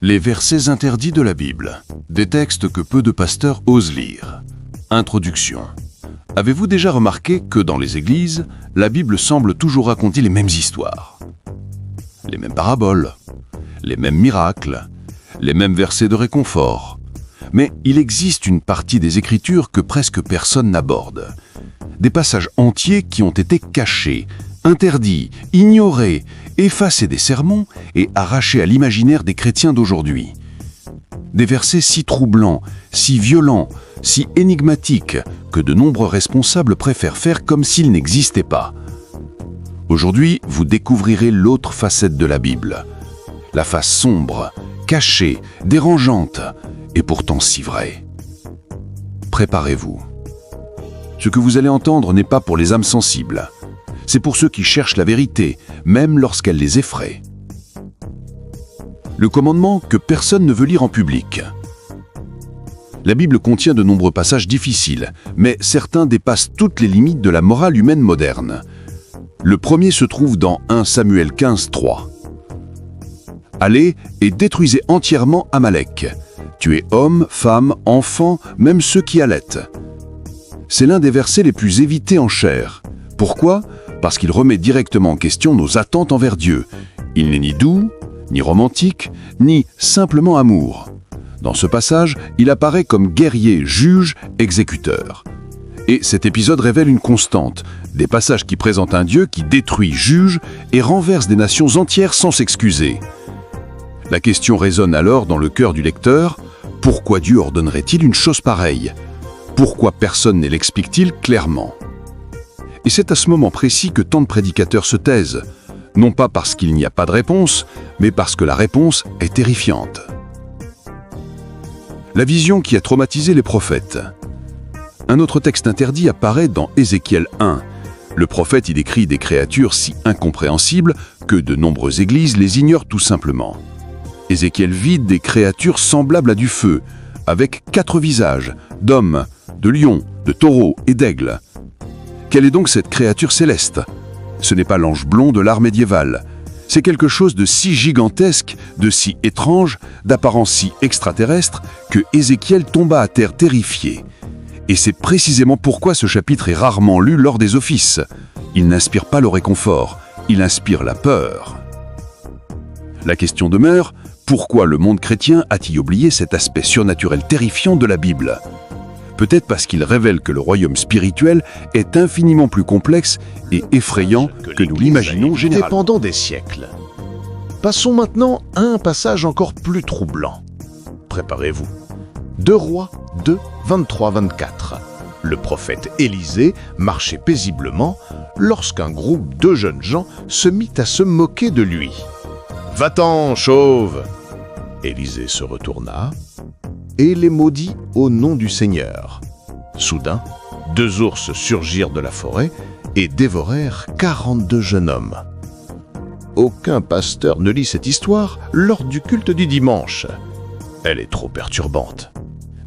Les versets interdits de la Bible, des textes que peu de pasteurs osent lire. Introduction. Avez-vous déjà remarqué que dans les églises, la Bible semble toujours raconter les mêmes histoires? Les mêmes paraboles, les mêmes miracles, les mêmes versets de réconfort. Mais il existe une partie des Écritures que presque personne n'aborde. Des passages entiers qui ont été cachés, interdits, ignorés, effacés des sermons et arrachés à l'imaginaire des chrétiens d'aujourd'hui. Des versets si troublants, si violents, si énigmatiques que de nombreux responsables préfèrent faire comme s'ils n'existaient pas. Aujourd'hui, vous découvrirez l'autre facette de la Bible. La face sombre, cachée, dérangeante, et pourtant si vraie. Préparez-vous. Ce que vous allez entendre n'est pas pour les âmes sensibles. C'est pour ceux qui cherchent la vérité, même lorsqu'elle les effraie. Le commandement que personne ne veut lire en public. La Bible contient de nombreux passages difficiles, mais certains dépassent toutes les limites de la morale humaine moderne. Le premier se trouve dans 1 Samuel 15, 3. « Allez et détruisez entièrement Amalek. Tuez hommes, femmes, enfants, même ceux qui allaitent. » C'est l'un des versets les plus évités en chair. Pourquoi ? Parce qu'il remet directement en question nos attentes envers Dieu. Il n'est ni doux, ni romantique, ni simplement amour. Dans ce passage, il apparaît comme guerrier, juge, exécuteur. Et cet épisode révèle une constante, des passages qui présentent un Dieu qui détruit, juge et renverse des nations entières sans s'excuser. La question résonne alors dans le cœur du lecteur, pourquoi Dieu ordonnerait-il une chose pareille ? Pourquoi personne ne l'explique-t-il clairement ? Et c'est à ce moment précis que tant de prédicateurs se taisent, non pas parce qu'il n'y a pas de réponse, mais parce que la réponse est terrifiante. La vision qui a traumatisé les prophètes. Un autre texte interdit apparaît dans Ézéchiel 1. Le prophète y décrit des créatures si incompréhensibles que de nombreuses églises les ignorent tout simplement. Ézéchiel vit des créatures semblables à du feu, avec 4 visages, d'hommes, de lions, de taureaux et d'aigles. Quelle est donc cette créature céleste ? Ce n'est pas l'ange blond de l'art médiéval. C'est quelque chose de si gigantesque, de si étrange, d'apparence si extraterrestre, que Ézéchiel tomba à terre terrifié. Et c'est précisément pourquoi ce chapitre est rarement lu lors des offices. Il n'inspire pas le réconfort, il inspire la peur. La question demeure, pourquoi le monde chrétien a-t-il oublié cet aspect surnaturel terrifiant de la Bible ? Peut-être parce qu'il révèle que le royaume spirituel est infiniment plus complexe et effrayant que nous l'imaginons généralement. Pendant des siècles. Passons maintenant à un passage encore plus troublant. Préparez-vous. 2 Rois 2, 23-24. Le prophète Élisée marchait paisiblement lorsqu'un groupe de jeunes gens se mit à se moquer de lui. « Va-t'en, chauve !» Élisée se retourna et les maudit au nom du Seigneur. Soudain, 2 ours surgirent de la forêt et dévorèrent 42 jeunes hommes. Aucun pasteur ne lit cette histoire lors du culte du dimanche. Elle est trop perturbante.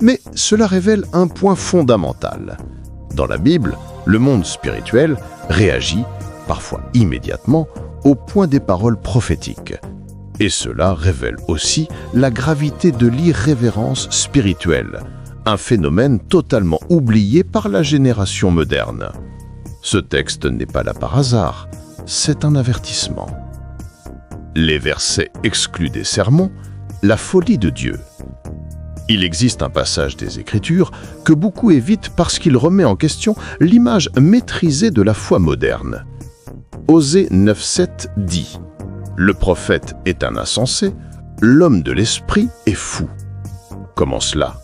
Mais cela révèle un point fondamental. Dans la Bible, le monde spirituel réagit, parfois immédiatement, au point des paroles prophétiques. Et cela révèle aussi la gravité de l'irrévérence spirituelle, un phénomène totalement oublié par la génération moderne. Ce texte n'est pas là par hasard, c'est un avertissement. Les versets exclus des sermons, la folie de Dieu. Il existe un passage des Écritures que beaucoup évitent parce qu'il remet en question l'image maîtrisée de la foi moderne. Osée 9,7 dit « Le prophète est un insensé, l'homme de l'esprit est fou. » Comment cela ?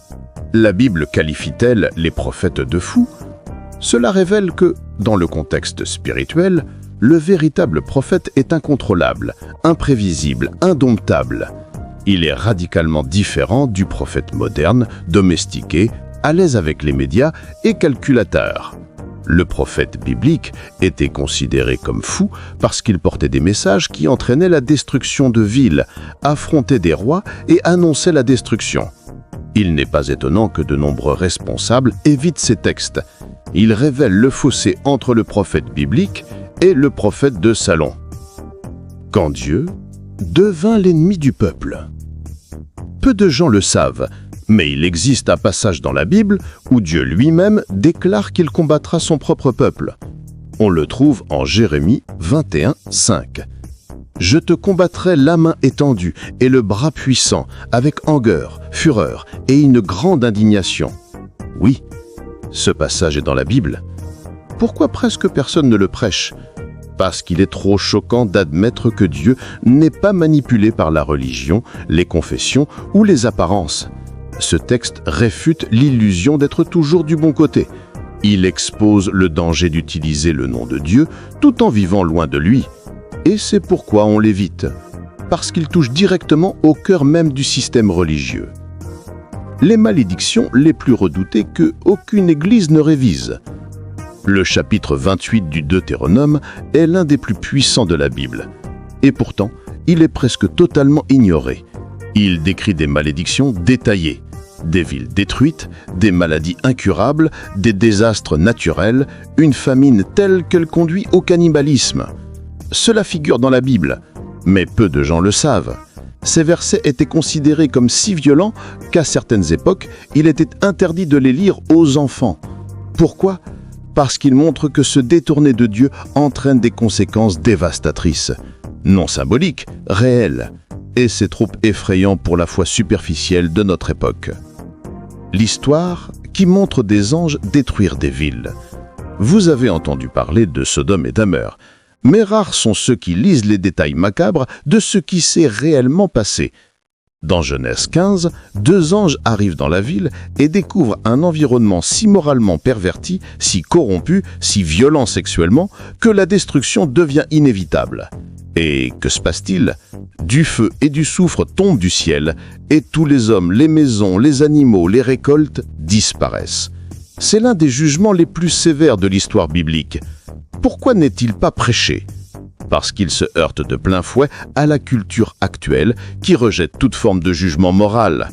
La Bible qualifie-t-elle les prophètes de fous ? Cela révèle que, dans le contexte spirituel, le véritable prophète est incontrôlable, imprévisible, indomptable. Il est radicalement différent du prophète moderne, domestiqué, à l'aise avec les médias et calculateur. Le prophète biblique était considéré comme fou parce qu'il portait des messages qui entraînaient la destruction de villes, affrontait des rois et annonçait la destruction. Il n'est pas étonnant que de nombreux responsables évitent ces textes. Ils révèlent le fossé entre le prophète biblique et le prophète de Salon. Quand Dieu devint l'ennemi du peuple. Peu de gens le savent, mais il existe un passage dans la Bible où Dieu lui-même déclare qu'il combattra son propre peuple. On le trouve en Jérémie 21, 5. « Je te combattrai la main étendue et le bras puissant, avec langueur, fureur et une grande indignation. » Oui, ce passage est dans la Bible. Pourquoi presque personne ne le prêche ? Parce qu'il est trop choquant d'admettre que Dieu n'est pas manipulé par la religion, les confessions ou les apparences. Ce texte réfute l'illusion d'être toujours du bon côté. Il expose le danger d'utiliser le nom de Dieu tout en vivant loin de lui. Et c'est pourquoi on l'évite, parce qu'il touche directement au cœur même du système religieux. Les malédictions les plus redoutées que aucune église ne révise. Le chapitre 28 du Deutéronome est l'un des plus puissants de la Bible. Et pourtant, il est presque totalement ignoré. Il décrit des malédictions détaillées, des villes détruites, des maladies incurables, des désastres naturels, une famine telle qu'elle conduit au cannibalisme. Cela figure dans la Bible, mais peu de gens le savent. Ces versets étaient considérés comme si violents qu'à certaines époques, il était interdit de les lire aux enfants. Pourquoi ? Parce qu'ils montrent que se détourner de Dieu entraîne des conséquences dévastatrices, non symboliques, réelles, et c'est trop effrayant pour la foi superficielle de notre époque. L'histoire qui montre des anges détruire des villes. Vous avez entendu parler de Sodome et d'Amor, mais rares sont ceux qui lisent les détails macabres de ce qui s'est réellement passé. Dans Genèse 15, 2 anges arrivent dans la ville et découvrent un environnement si moralement perverti, si corrompu, si violent sexuellement, que la destruction devient inévitable. Et que se passe-t-il ? Du feu et du soufre tombent du ciel, et tous les hommes, les maisons, les animaux, les récoltes disparaissent. C'est l'un des jugements les plus sévères de l'histoire biblique. Pourquoi n'est-il pas prêché ? Parce qu'il se heurte de plein fouet à la culture actuelle qui rejette toute forme de jugement moral.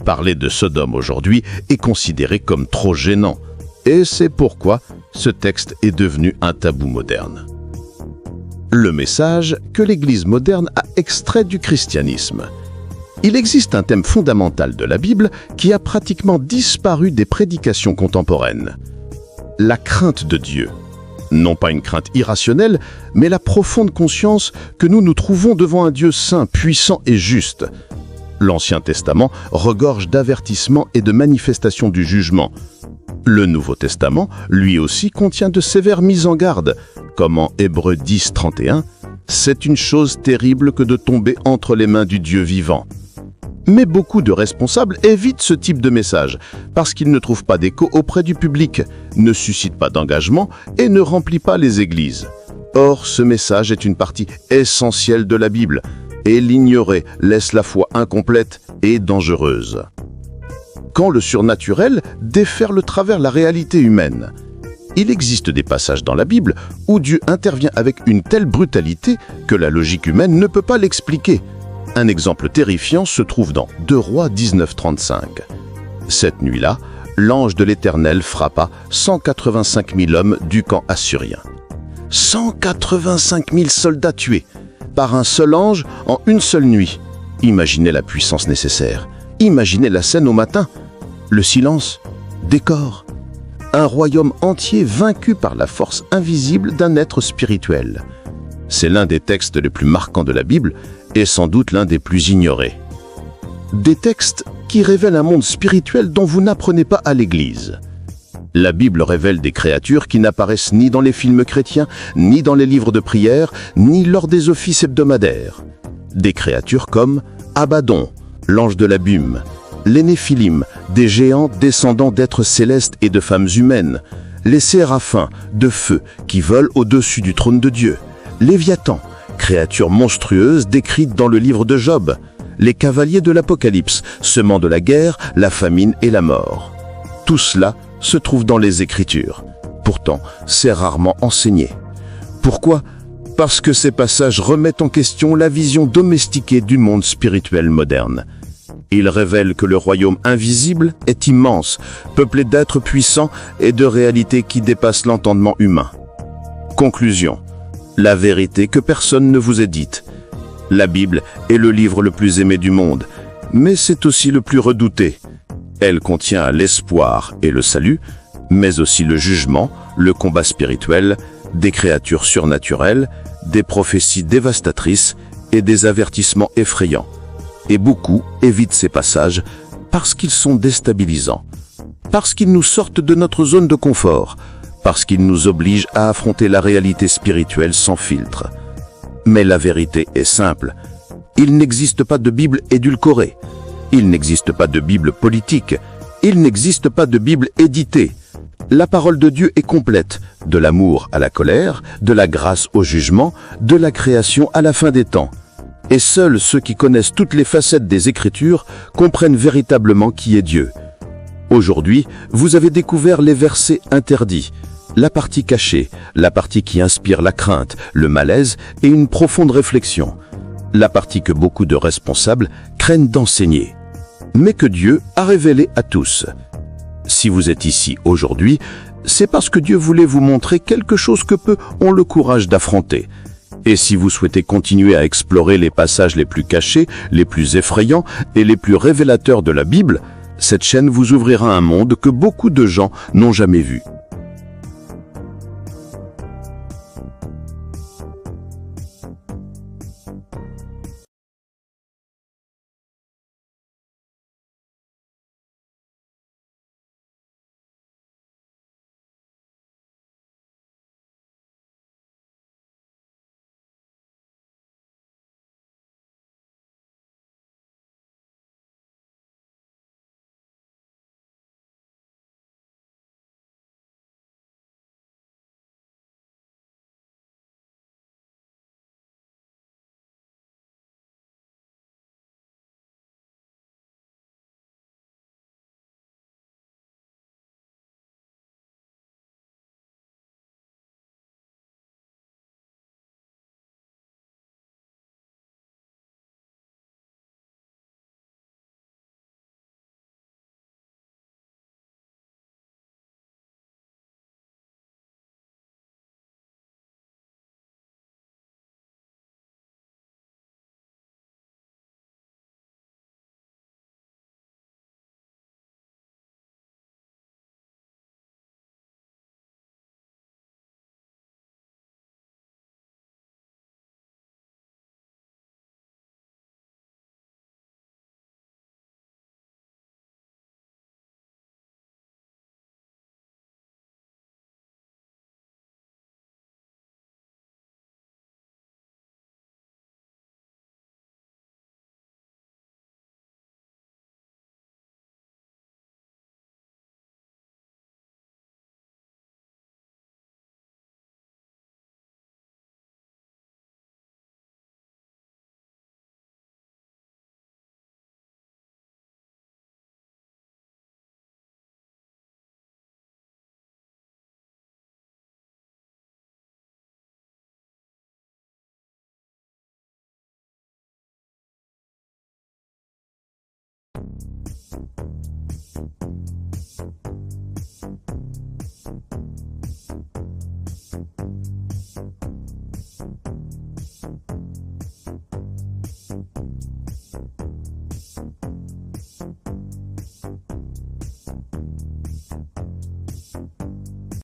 Parler de Sodome aujourd'hui est considéré comme trop gênant. Et c'est pourquoi ce texte est devenu un tabou moderne. Le message que l'Église moderne a extrait du christianisme. Il existe un thème fondamental de la Bible qui a pratiquement disparu des prédications contemporaines. La crainte de Dieu. Non pas une crainte irrationnelle, mais la profonde conscience que nous nous trouvons devant un Dieu saint, puissant et juste. L'Ancien Testament regorge d'avertissements et de manifestations du jugement. Le Nouveau Testament, lui aussi, contient de sévères mises en garde, comme en Hébreux 10, 31, « C'est une chose terrible que de tomber entre les mains du Dieu vivant ». Mais beaucoup de responsables évitent ce type de message parce qu'ils ne trouvent pas d'écho auprès du public, ne suscitent pas d'engagement et ne remplissent pas les églises. Or, ce message est une partie essentielle de la Bible et l'ignorer laisse la foi incomplète et dangereuse. Quand le surnaturel déferle travers la réalité humaine. Il existe des passages dans la Bible où Dieu intervient avec une telle brutalité que la logique humaine ne peut pas l'expliquer. Un exemple terrifiant se trouve dans 2 Rois 19, 35. Cette nuit-là, l'ange de l'Éternel frappa 185 000 hommes du camp assyrien. 185 000 soldats tués par un seul ange en une seule nuit. Imaginez la puissance nécessaire. Imaginez la scène au matin. Le silence, décor. Un royaume entier vaincu par la force invisible d'un être spirituel. C'est l'un des textes les plus marquants de la Bible et sans doute l'un des plus ignorés. Des textes qui révèlent un monde spirituel dont vous n'apprenez pas à l'Église. La Bible révèle des créatures qui n'apparaissent ni dans les films chrétiens, ni dans les livres de prière, ni lors des offices hebdomadaires. Des créatures comme Abaddon, l'ange de l'abîme, les Néphilim, des géants descendants d'êtres célestes et de femmes humaines, les séraphins de feu qui volent au-dessus du trône de Dieu, Léviathan, créatures monstrueuses décrites dans le livre de Job, les cavaliers de l'Apocalypse, semant de la guerre, la famine et la mort. Tout cela se trouve dans les Écritures. Pourtant, c'est rarement enseigné. Pourquoi ? Parce que ces passages remettent en question la vision domestiquée du monde spirituel moderne. Ils révèlent que le royaume invisible est immense, peuplé d'êtres puissants et de réalités qui dépassent l'entendement humain. Conclusion. La vérité que personne ne vous ait dite. La Bible est le livre le plus aimé du monde, mais c'est aussi le plus redouté. Elle contient l'espoir et le salut, mais aussi le jugement, le combat spirituel, des créatures surnaturelles, des prophéties dévastatrices et des avertissements effrayants. Et beaucoup évitent ces passages parce qu'ils sont déstabilisants, parce qu'ils nous sortent de notre zone de confort, parce qu'ils nous obligent à affronter la réalité spirituelle sans filtre. Mais la vérité est simple. Il n'existe pas de Bible édulcorée. Il n'existe pas de Bible politique. Il n'existe pas de Bible éditée. La parole de Dieu est complète, de l'amour à la colère, de la grâce au jugement, de la création à la fin des temps. Et seuls ceux qui connaissent toutes les facettes des Écritures comprennent véritablement qui est Dieu. Aujourd'hui, vous avez découvert les versets interdits, la partie cachée, la partie qui inspire la crainte, le malaise et une profonde réflexion, la partie que beaucoup de responsables craignent d'enseigner, mais que Dieu a révélée à tous. Si vous êtes ici aujourd'hui, c'est parce que Dieu voulait vous montrer quelque chose que peu ont le courage d'affronter. Et si vous souhaitez continuer à explorer les passages les plus cachés, les plus effrayants et les plus révélateurs de la Bible, cette chaîne vous ouvrira un monde que beaucoup de gens n'ont jamais vu.